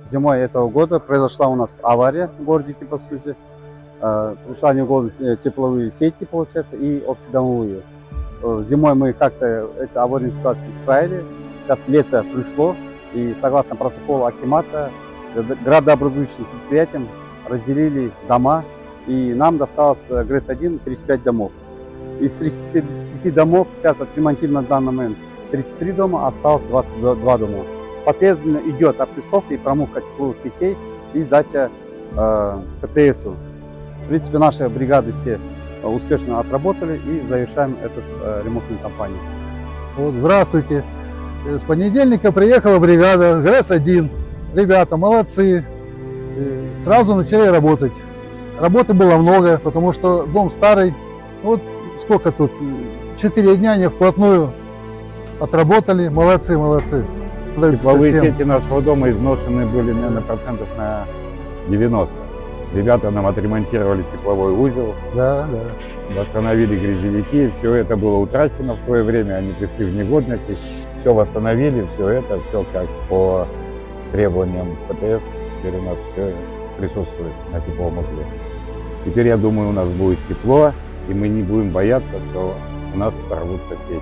зимой этого года произошла у нас авария в городе, по сути. Пришла не в голову тепловые сети, получается, и общедомовые. Зимой мы как-то эту аварийную ситуацию исправили. Сейчас лето пришло, и согласно протоколу акимата, градообразующим предприятиям разделили дома, и нам досталось ГРЭС-1 35 домов. Из 35 домов сейчас отремонтировано на данный момент 33 дома, осталось 22 дома. Последовательно идет опрессовка и промывка тепловых сетей и сдача ПТСу. В принципе, наши бригады все успешно отработали и завершаем эту ремонтную кампанию. Вот, здравствуйте. С понедельника приехала бригада ГРЭС-1. Ребята молодцы. Сразу начали работать. Работы было много, потому что дом старый. Вот сколько тут? 4 дня они вплотную отработали. Молодцы, молодцы. Тепловые сети нашего дома изношены были, наверное, процентов на 90. Ребята нам отремонтировали тепловой узел, да. Восстановили грязевики. Все это было утрачено в свое время, они пришли в негодность. Все восстановили, все как по требованиям ПТС. Теперь у нас все присутствует на тепловом узле. Теперь, я думаю, у нас будет тепло, и мы не будем бояться, что у нас порвутся сети.